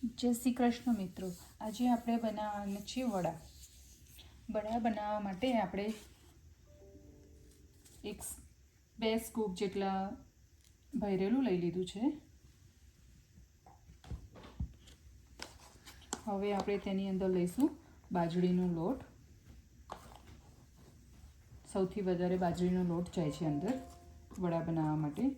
જય શ્રી કૃષ્ણ મિત્રો. આજે આપણે બનાવવાના છે વડા. વડા બનાવવા માટે આપણે એક 2 સ્કૂપ જેટલા ભરેલું લઈ લીધું છે. હવે આપણે તેની અંદર લઈશું બાજરીનો લોટ. સૌથી વધારે બાજરીનો લોટ જાય છે અંદર વડા બનાવવા માટે.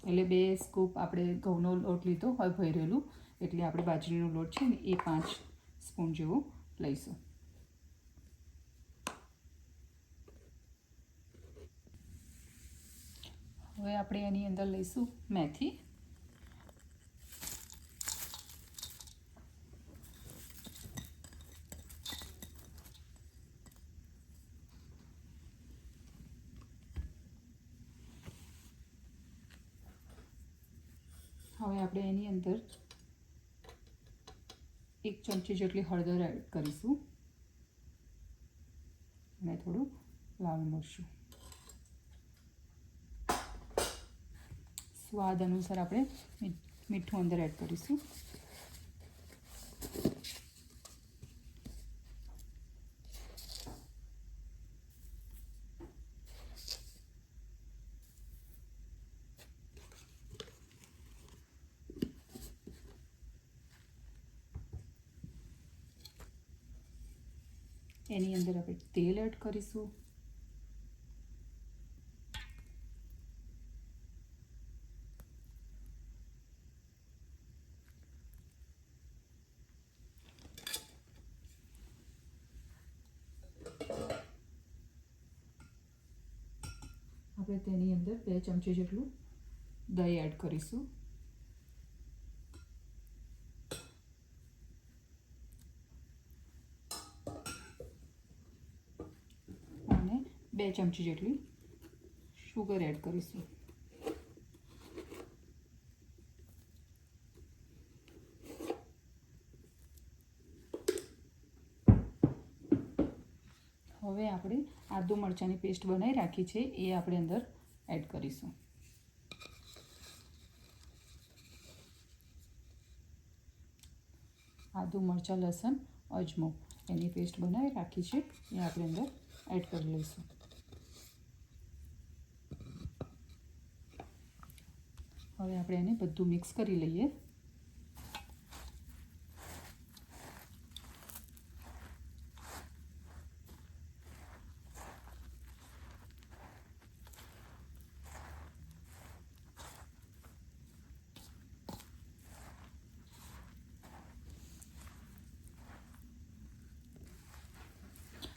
એટલે 2 સ્કૂપ આપણે ઘઉંનો લોટ લીધો હોય ભરેલું, એટલે આપણે બાજરીનો લોટ છે ને એ 5 સ્પૂન જેવો લઈશું. હવે આપણે એની અંદર લઈશું મેથી. હવે આપણે એની અંદર 1 ચમચી જેટલી હળદર એડ કરીશું અને થોડું લાલ મરચું. સ્વાદ અનુસાર આપણે મીઠું અંદર એડ કરીશું. એની અંદર આપણે તેલ એડ કરીશું. આપણે તેની અંદર 2 ચમચી જેટલું દહીં એડ કરીશું. અને 2 ચમચી જેટલી શુગર એડ કરીશું. હવે આપણે આદુ મરચાંની પેસ્ટ બનાવી રાખી છે એ આપણે અંદર એડ કરીશું. આદુ મરચાં લસણ અજમો એની પેસ્ટ બનાવી રાખી છે એ આપણે અંદર એડ કરી લઈશું. હવે આપણે એને બધું મિક્સ કરી લઈએ.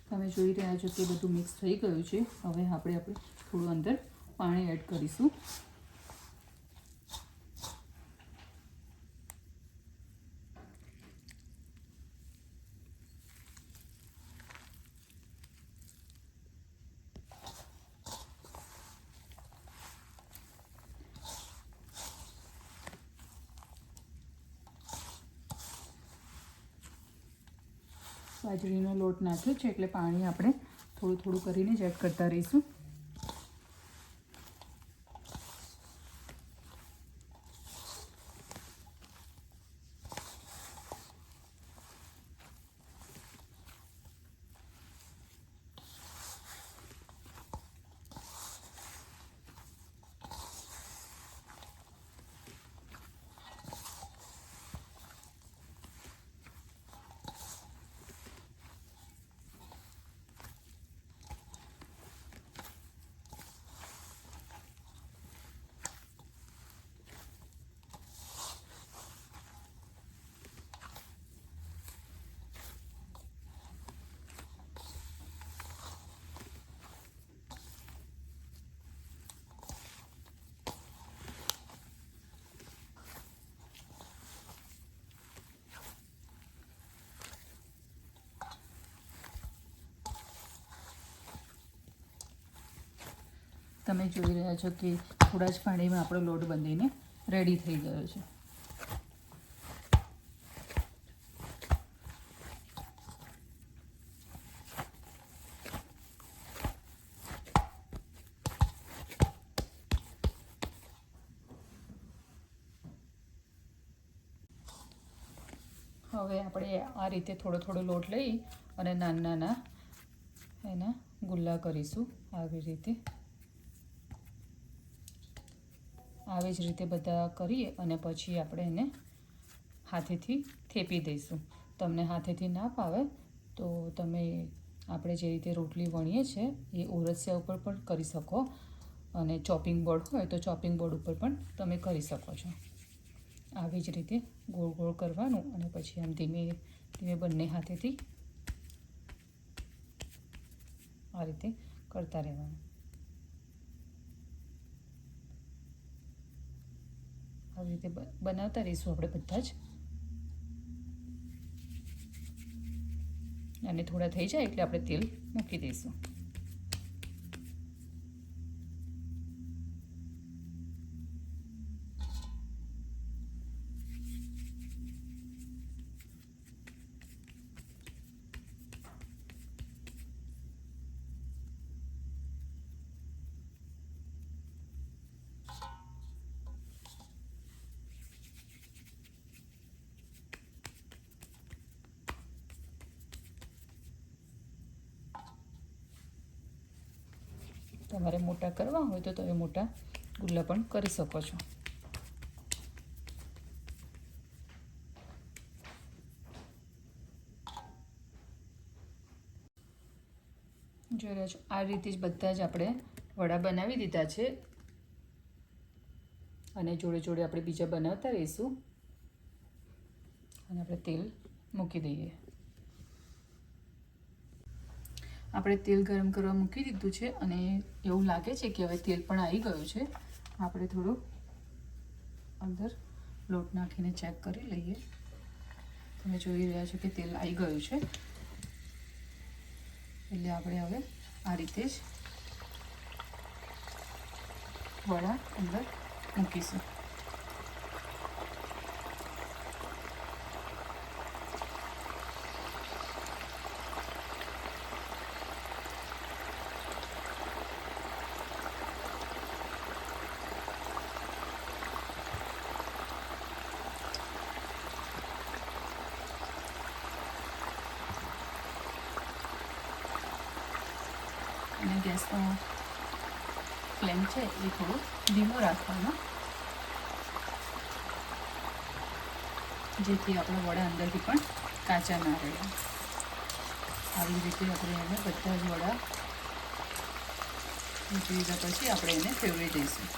તમે જોઈ રહ્યા છો કે બધું મિક્સ થઈ ગયું છે. હવે આપણે થોડું અંદર પાણી એડ કરીશું. બાજરીનો લોટ નાખ્યો છે એટલે પાણી આપણે થોડું થોડું કરીને જ એડ કરતા રહીશું. તમે જોઈ રહ્યા છો કે થોડા જ પાણીમાં આપણો લોટ બંધીને રેડી થઈ ગયો છે. હવે આપણે આ રીતે થોડો થોડો લોટ લઈ અને નાના નાના એના ગુલ્લા કરીશું. આવી રીતે આવી જ રીતે બધા કરીએ અને પછી આપણે એને હાથેથી થેપી દઈશું. તમને હાથેથી ના ફાવે તો તમે આપણે જે રીતે રોટલી વણીએ છીએ એ ઓરસિયા ઉપર પણ કરી શકો, અને ચોપિંગ બોર્ડ હોય તો ચોપિંગ બોર્ડ ઉપર પણ તમે કરી શકો છો. આવી જ રીતે ગોળ ગોળ કરવાનું અને પછી આમ ધીમે ધીમે બંને હાથેથી આ રીતે કરતા રહેવાનું. આવી રીતે બનાવતા રહીશું આપણે બધા જ. અને થોડા થઈ જાય એટલે આપણે તેલ મૂકી દઈશું. તમારે મોટા કરવા હોય તો તમે મોટા ગુલ્લા પણ કરી શકો છો. જોઈ રહ્યા છો આ રીતે જ બધા જ આપણે વડા બનાવી દીધા છે, અને જોડે જોડે આપણે બીજા બનાવતા રહીશું. અને આપણે તેલ મૂકી દઈએ. આપણે તેલ ગરમ કરવા મૂકી દીધું છે અને એવું લાગે છે કે હવે તેલ પણ આવી ગયું છે. આપણે થોડું અંદર લોટ નાખીને ચેક કરી લઈએ. તમે જોઈ રહ્યા છો કે તેલ આવી ગયું છે, એટલે આપણે હવે આ રીતે જ વડા અંદર મૂકીશું. અને ગેસનો ફ્લેમ છે એ થોડો ધીમો રાખવાનો, જેથી આપણા વડા અંદરથી પણ કાચા ના રહે. આવી રીતે આપણે એને બધા જ વડા મૂકી દીધા પછી આપણે એને ફેરવી દઈશું.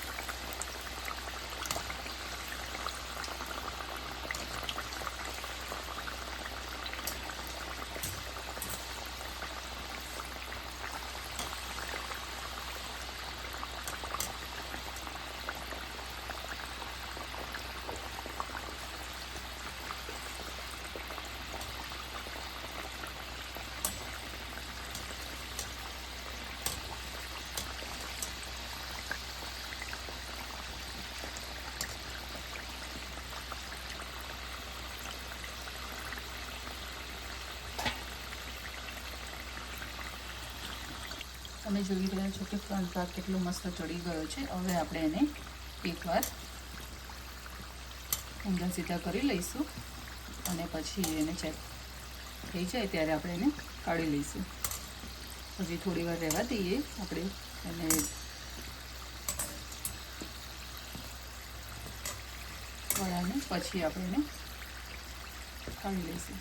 તમે જોઈ રહ્યા છો કે ફ્રન્ટ ભાગ કેટલો મસ્ત ચડી ગયો છે. હવે આપણે એને એકવાર ઊંધા સીધા કરી લઈશું અને પછી એને ચેક થઈ જાય ત્યારે આપણે એને કાઢી લઈશું. હજી થોડી વાર રહેવા દઈએ આપણે એને વડાને, પછી આપણે એને કાઢી લઈશું.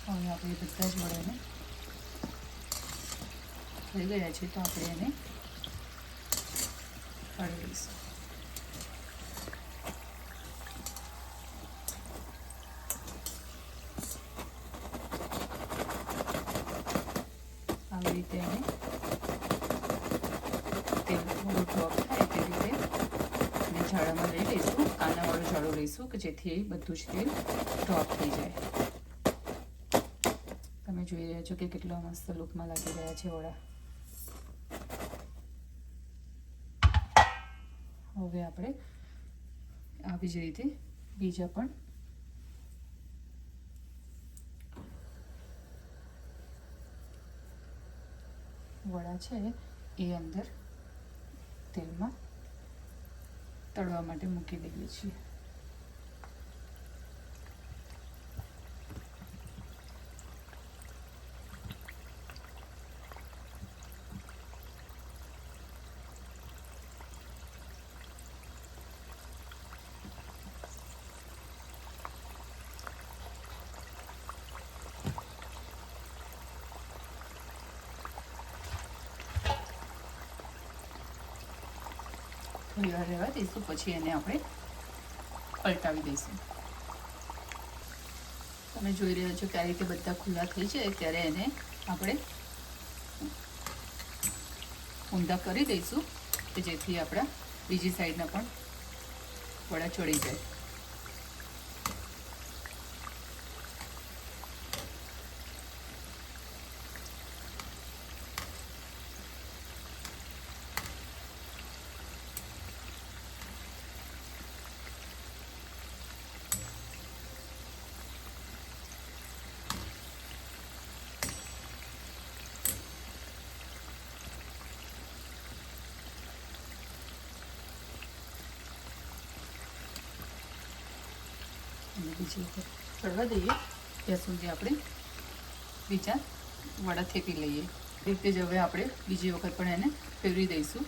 હવે આપણે બધા જ વડાને થઈ ગયા છે તો આપણે એને કાઢી લઈશું. આવી રીતે એને તેલ થોડું ડ્રોપ થાય તે રીતે એને જાળામાં લઈ લઈશું. કાનાવાળો જાળો લઈશું કે જેથી બધું જ તેલ ડ્રોપ થઈ જાય. તમે જોઈ રહ્યા છો કે કેટલા મસ્ત લુકમાં લાગી રહ્યા છે વડા. હવે આપણે આવી જ રીતે બીજા પણ વડા છે એ અંદર તેલમાં તળવા માટે મૂકી દઈએ છીએ. થોડી વાર રહેવા દઈશું, પછી એને આપણે પલટાવી દઈશું. તમે જોઈ રહ્યા છો કે આ રીતે બધા ખુલ્લા થઈ જાય ત્યારે એને આપણે ઊંધા કરી દઈશું કે જેથી આપણા બીજી સાઈડના પણ વડા ચડી જાય. અને બીજી વખત ચડવા દઈએ ત્યાં સુધી આપણે બીજા વડા થેપી લઈએ. રીતે જ હવે આપણે બીજી વખત પણ એને ફેરવી દઈશું.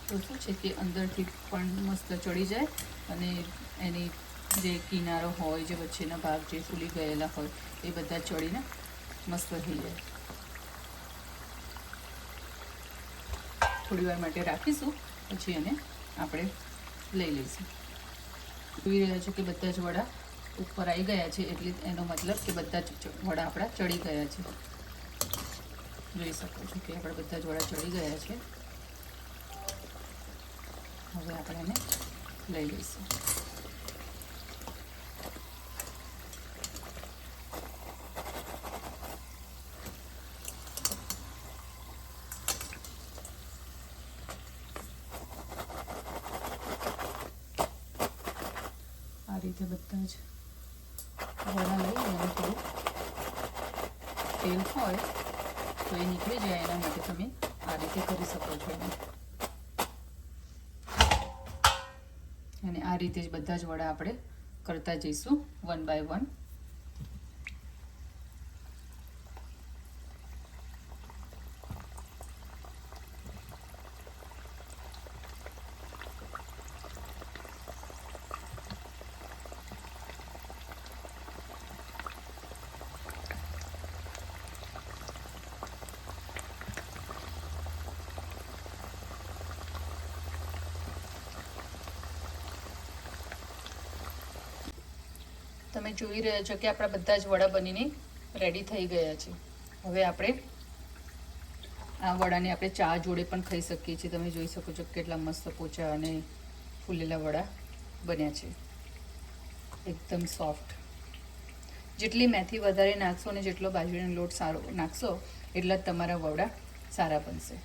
તો શું છે કે અંદરથી પણ મસ્ત ચડી જાય અને એની જે કિનારો હોય, જે વચ્ચેના ભાગ જે ફૂલી ગયેલા હોય એ બધા ચડીને મસ્ત થઈ જાય. થોડી વાર માટે રાખીશું, પછી એને આપણે લઈ લઈશું. જોઈ રહ્યા છો કે બધા જ વડા ઉપર આવી ગયા છે, એટલે એનો મતલબ કે બધા જ વડા આપણા ચડી ગયા છે. જોઈ શકો છો કે આપણા બધા જ વડા ચડી ગયા છે. હવે આપણે એને લઈ લઈશું. આ રીતે બધા જ વડા લઈ અને થોડું તેલ હોય તો એ નીકળી જાય, એના માટે તમે આ રીતે કરી શકો છો. અને આ રીતે જ બધા જ વડા આપણે કરતા જઈશું વન બાય વન. તમે જોઈ રહ્યા છો કે આપણા બધા જ વડા બનીને રેડી થઈ ગયા છે. હવે આપણે આ વડાને આપણે ચા જોડે પણ ખાઈ શકીએ છીએ. તમે જોઈ શકો છો કેટલા મસ્ત પોચા અને ફૂલેલા વડા બન્યા છે, એકદમ સોફ્ટ. જેટલી મેથી વધારે નાખશો અને જેટલો બાજરીનો લોટ સારો નાખશો એટલા જ તમારા વડા સારા બનશે.